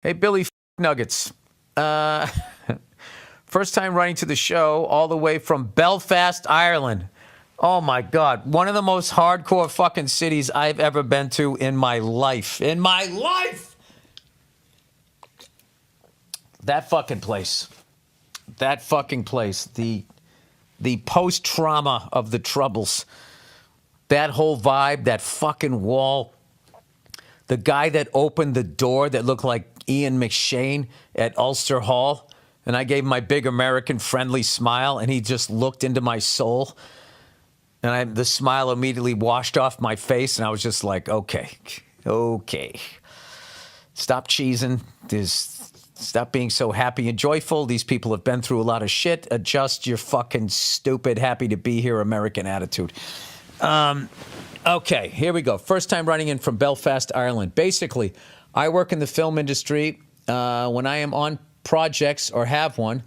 Hey, Billy Nuggets. First time writing to the show all the way from Belfast, Ireland. Oh, my God. One of the most hardcore fucking cities I've ever been to in my life. In my life! That fucking place. That fucking place. The post-trauma of the Troubles. That whole vibe, that fucking wall. The guy that opened the door that looked like Ian McShane at Ulster Hall, and I gave him my big American friendly smile, and he just looked into my soul, and the smile immediately washed off my face, and I was just like, okay. Stop cheesing. Stop being so happy and joyful. These people have been through a lot of shit. Adjust your fucking stupid, happy to be here American attitude. Okay, here we go. First time writing in from Belfast, Ireland. Basically, I work in the film industry. When I am on projects or have one,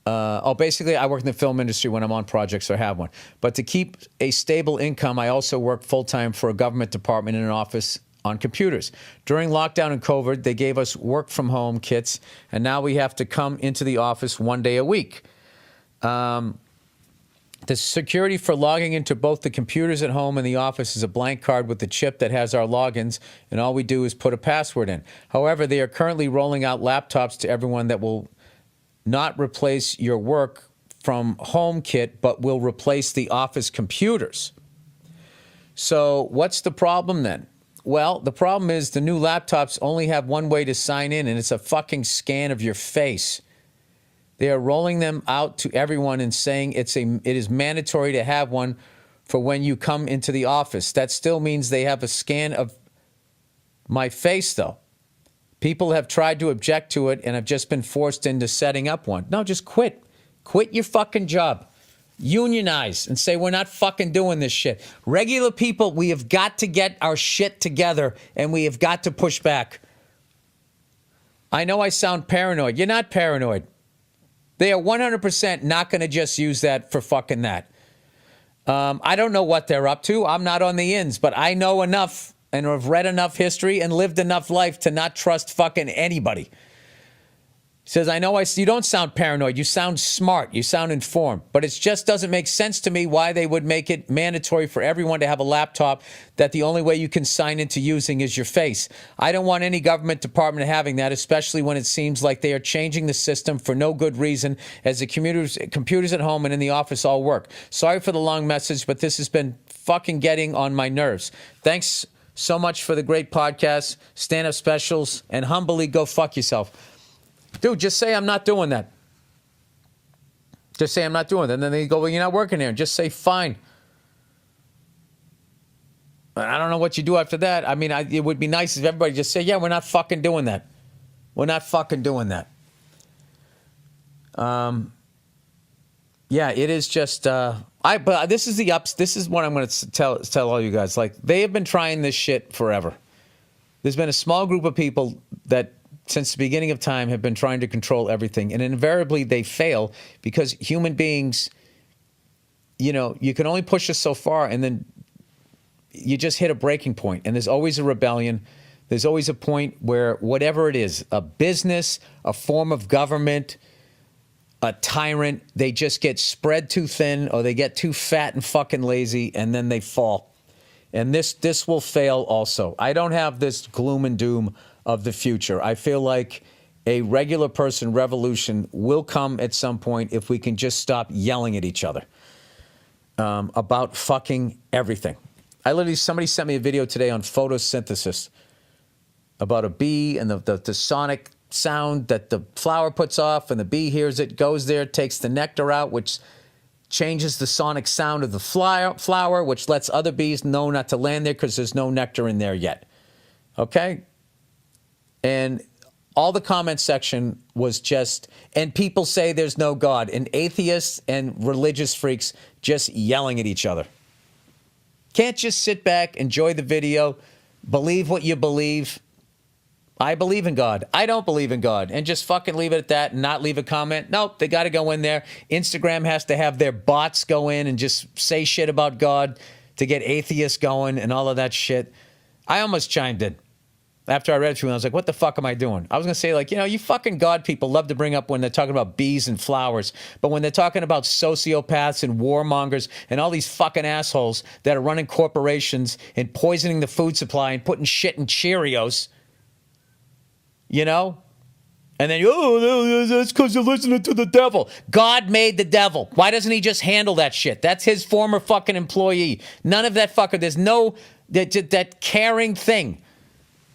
basically I work in the film industry when I'm on projects or have one. But to keep a stable income, I also work full-time for a government department in an office on computers. During lockdown and COVID, they gave us work-from-home kits, and now we have to come into the office one day a week. The security for logging into both the computers at home and the office is a blank card with the chip that has our logins, and all we do is put a password in. However, they are currently rolling out laptops to everyone that will not replace your work from home kit, but will replace the office computers. So what's the problem then? Well, the problem is the new laptops only have one way to sign in, and it's a fucking scan of your face. They are rolling them out to everyone and saying it is mandatory to have one for when you come into the office. That still means they have a scan of my face, though. People have tried to object to it and have just been forced into setting up one. No, just quit. Quit your fucking job. Unionize and say we're not fucking doing this shit. Regular people, we have got to get our shit together and we have got to push back. I know I sound paranoid. You're not paranoid. They are 100% not going to just use that for fucking that. I don't know what they're up to. I'm not on the ins, but I know enough and have read enough history and lived enough life to not trust fucking anybody. He says, you don't sound paranoid. You sound smart. You sound informed. But it just doesn't make sense to me why they would make it mandatory for everyone to have a laptop that the only way you can sign into using is your face. I don't want any government department having that, especially when it seems like they are changing the system for no good reason, as the computers at home and in the office all work. Sorry for the long message, but this has been fucking getting on my nerves. Thanks so much for the great podcast, stand-up specials, and humbly go fuck yourself. Dude, just say I'm not doing that. Just say I'm not doing that. And then they go, well, you're not working here. And just say, fine. I don't know what you do after that. I mean, it would be nice if everybody just said, yeah, we're not fucking doing that. We're not fucking doing that. Yeah, it is just, but this is the ups. This is what I'm going to tell all you guys. Like, they have been trying this shit forever. There's been a small group of people that, since the beginning of time, have been trying to control everything. And invariably they fail because human beings, you can only push us so far and then you just hit a breaking point. And there's always a rebellion. There's always a point where whatever it is, a business, a form of government, a tyrant, they just get spread too thin or they get too fat and fucking lazy and then they fall. And this will fail also. I don't have this gloom and doom of the future. I feel like a regular person revolution will come at some point if we can just stop yelling at each other about fucking everything. Somebody sent me a video today on photosynthesis about a bee and the sonic sound that the flower puts off, and the bee hears it, goes there, takes the nectar out, which changes the sonic sound of the flower, which lets other bees know not to land there because there's no nectar in there yet. Okay? And all the comment section was just, and people say there's no God, and atheists and religious freaks just yelling at each other. Can't just sit back, enjoy the video, believe what you believe. I believe in God. I don't believe in God. And just fucking leave it at that and not leave a comment. Nope, they got to go in there. Instagram has to have their bots go in and just say shit about God to get atheists going and all of that shit. I almost chimed in. After I read it through, I was like, what the fuck am I doing? I was going to say, like, you fucking God people love to bring up when they're talking about bees and flowers. But when they're talking about sociopaths and warmongers and all these fucking assholes that are running corporations and poisoning the food supply and putting shit in Cheerios, And then, that's because you're listening to the devil. God made the devil. Why doesn't he just handle that shit? That's his former fucking employee. None of that fucker. There's no, that caring thing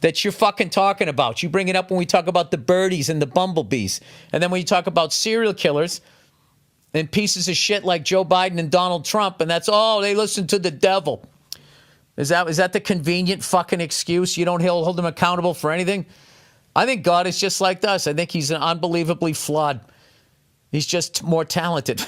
that you're fucking talking about. You bring it up when we talk about the birdies and the bumblebees. And then when you talk about serial killers and pieces of shit like Joe Biden and Donald Trump, and that's, they listen to the devil. Is that the convenient fucking excuse? You don't hold him accountable for anything? I think God is just like us. I think he's unbelievably flawed. He's just more talented.